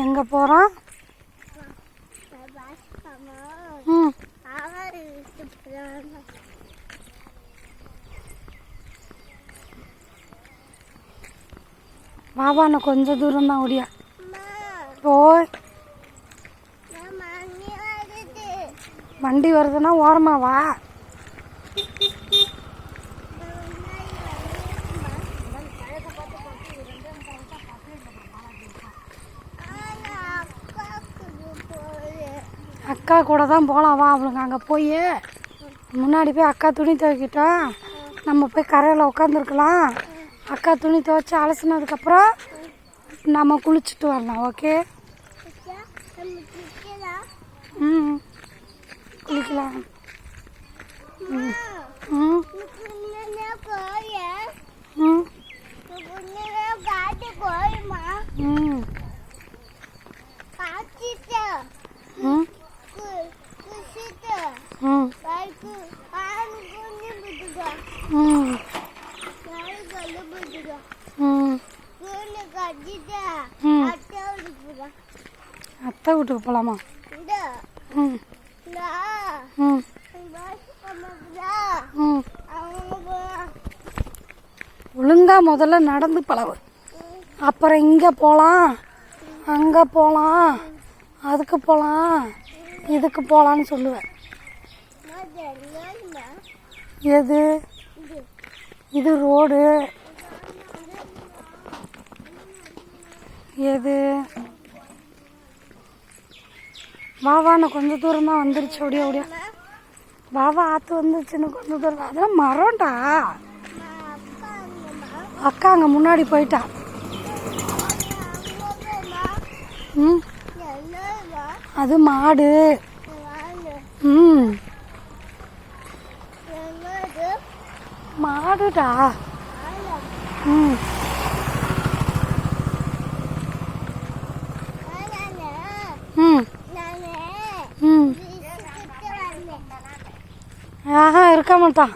எங்க போறோம்? பாபா கொஞ்சம் தூரம் தான் ஓடியா போய் வண்டி வருதுன்னா ஓரமா வா. அக்கா கூட தான் போகலாம் வா. அவளுங்க அங்கே போய் முன்னாடி போய் அக்கா துணி துவைக்கிட்டோம், நம்ம போய் கரையில் உட்காந்துருக்கலாம். அக்கா துணி துவைச்சி அலசினதுக்கப்புறம் நம்ம குளிச்சுட்டு வரலாம். ஓகே? ம் குளிக்கலாம். ம் ம் ம் அத்தை வீட்டுக்கு போகலாமா? ம் ம் ம் ஒழுங்கா முதல்ல நடந்து பழகு, அப்புறம் இங்கே போகலாம் அங்கே போகலாம் அதுக்கு போகலாம் இதுக்கு போகலான்னு சொல்லுவேன். எது இது ரோடு? எது வாவான்னு கொஞ்சம் தூரம் தான் வந்துருச்சு. ஓடியா ஓடியா வாவா, ஆற்று வந்துருச்சுன்னு கொஞ்சம் தூரம். அதெல்லாம் மரம்டா. அக்கா அங்கே முன்னாடி போயிட்டா. ம் அது மாடு. ம் மாடுடா. ம் ம் ம் ஆஹா இருக்க மாட்டான்.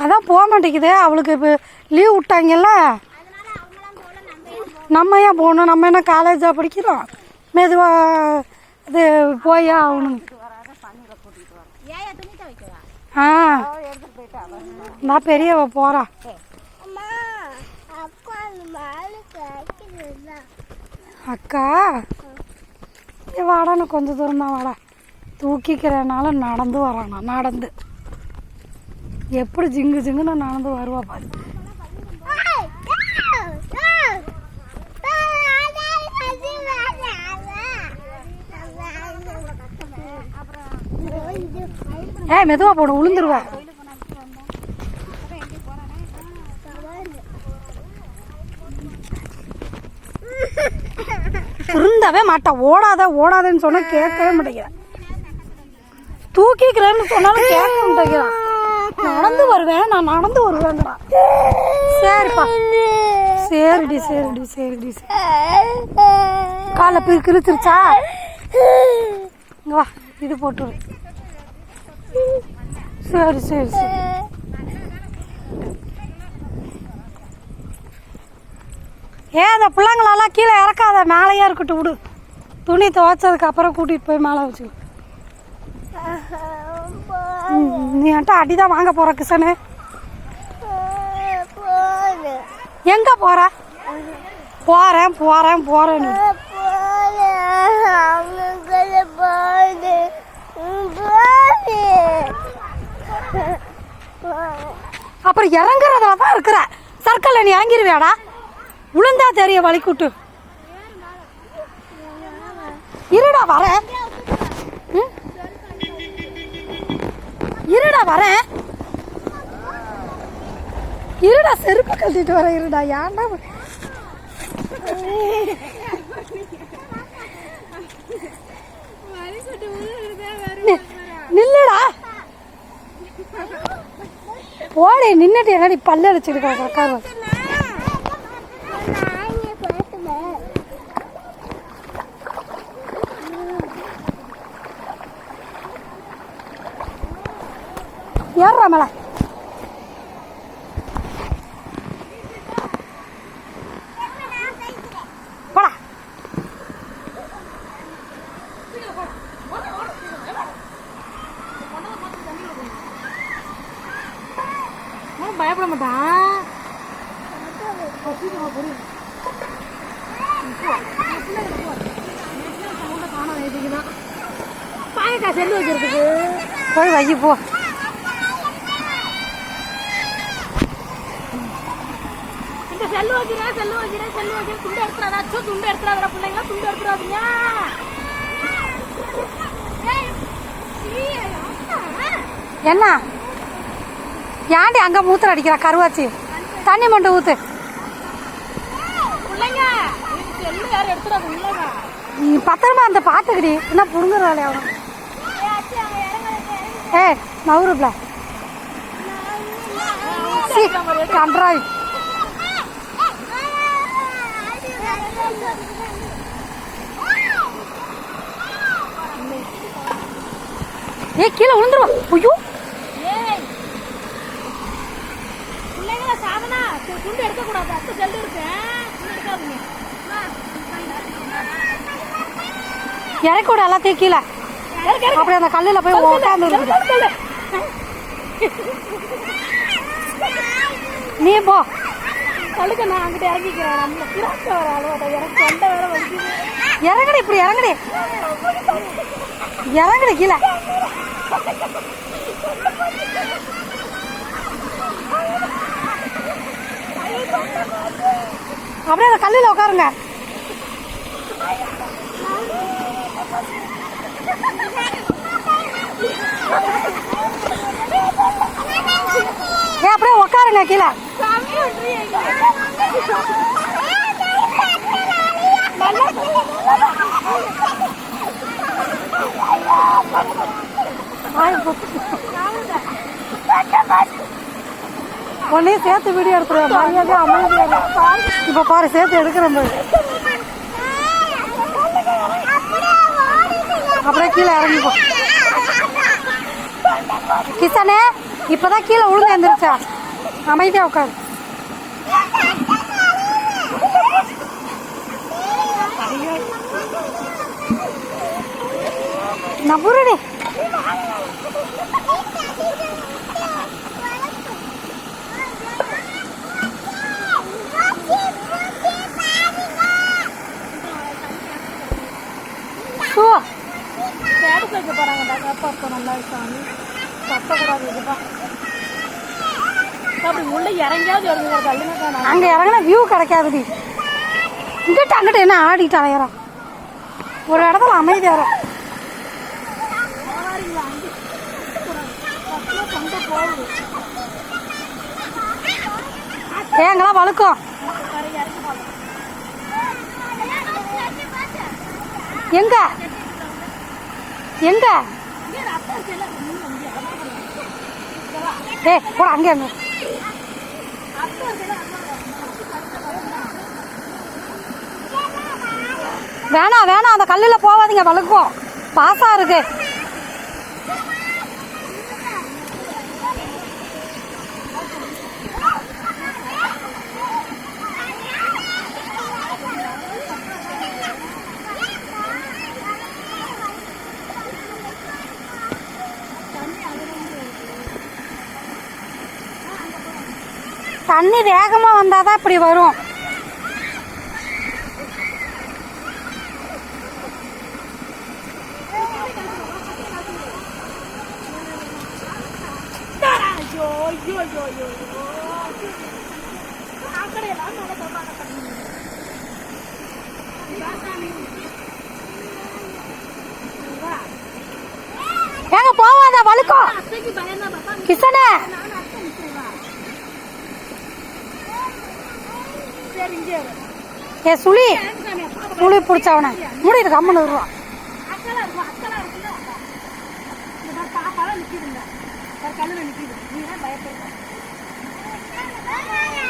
அதான் போக மாட்டேங்குது. அவளுக்கு இப்போ லீவ் விட்டாங்கல்ல, நம்ம ஏன் போகணும்? நம்ம என்ன காலேஜாக படிக்கிறோம்? மெதுவாக இது போய் ஆகணும். ஆ நான் பெரியவ போகிறா. அக்கா வாடா, நான் கொஞ்சம் தூரம் தான் வாடா. தூக்கிக்கிறனால நடந்து வரானா. நடந்து எப்படி ஜிங்கு ஜிங்குன்னு நடந்து வருவா பாரு. மெதுவா போடும், விழுந்துருவா. திருந்தவே மாட்டா. ஓடாத ஓடாதன்னு சொன்னா கேட்கவே மாட்டேங்கிறேன். தூக்கிக்கிறேன்னு சொன்னாலும் கேட்க மாட்டேங்கிறான். நடந்து வருவேன், நான் நடந்து வருவேன்டா. சரிப்பா, சரிடி சரிடி சரிடி சரி. காலை கிழிச்சிருச்சா? வா இது போட்டு. சரி சரி சரி. அந்த பிள்ளைங்களெல்லாம் கீழே இறக்காத, மேலேயே இருக்கட்டும். விடு, துணி துவைச்சதுக்கு அப்புறம் கூட்டிகிட்டு போய் மேலே வச்சு. நீ என்கிட்ட அடிதான் வாங்க போற கிஷனு. எங்க போற? போறேன் போறேன் போறேன்னு. அப்புறம் இறங்குறதுல தான் இருக்கிற. சர்க்கிள்ல நீ இறங்கிருவியாடா? விழுந்தா தெரிய வலிக்கூட்டு. இருடா வரேன், இருடா வரேன், இருடா செருப்பு கட்டிட்டு வரேன். இருடா, ஏன்டா நில்லுடா. போடே, நின்னுட்டு என்னடி பல்ல அடிச்சுருக்கா? ஏறுறா மேல. போடா. பயப்பட மாட்டான். பாயக்கா செல்லு வைக்கிறதுக்கு போய் வை போ. இந்த செல்லு வைக்கிறேன் செல்லு வைக்கிறேன் செல்லு வைக்கிறேன். துண்டு எடுத்துறாதாச்சும் துண்டு எடுத்துறாதா பிள்ளைங்களா, துண்டு எடுத்துறாதீங்க. என்ன ஏன்டி அங்க மூத்திர அடிக்கிற கருவாச்சி? தண்ணி மட்டும் ஊத்து. நீ பத்திரமா அந்த பாத்துக்கிடி என்ன புடுங்குறாளே அவன். ஏ நவுருப்ல கன்றாய். ஏ கீழே விழுந்துருவா. ஐயோ இறக்கி விட எல்லாத்தையும் கீழே. அப்படி அந்த கல்லுல போய் உட்காந்து நீ போ. கல்லுக்கு நான் அங்கிட்ட இறங்கிக்கிறேன். இறங்கடி இப்படி இறங்கடி இறங்கடி கீழே. அப்படியே அந்த கல்லுல உட்காருங்க. ஏ அப்படியே உட்காருங்க கீழே. உன்னையும் சேர்த்து வீடியோ எடுத்துருவேன். மரியாதையா அமைதியா இப்ப பாரு சேர்த்து எடுக்கிறேன். அப்படியே கீழே இறங்கிப்போ. கிஷனே இப்பதான் கீழே விழுந்து எழுந்திருச்சா? அமைதியா உட்காரு. நபுருடி அங்க இறங்கின வியூ கிடைக்காதுடி. இங்கிட்ட அங்கிட்ட என்ன ஆடிட்டு அலையறோம். ஒரு இடத்துல அமைதியா வரும். ஏங்கெல்லாம் வழுக்கும். எங்க எங்க ஏ போட அங்கே அங்க. வேணாம் வேணாம் அந்த கல்லுல போவாதீங்க, வழுக்கும். பாசா இருக்கு. தண்ணி வேகமா வந்தாதான் இப்படி வரும். ஏங்க போவாத வழுக்கும். கிஷனே ஏ சுழி சுழி பிடிச்சவன மூடிட்டு கம்மனு வருவான்.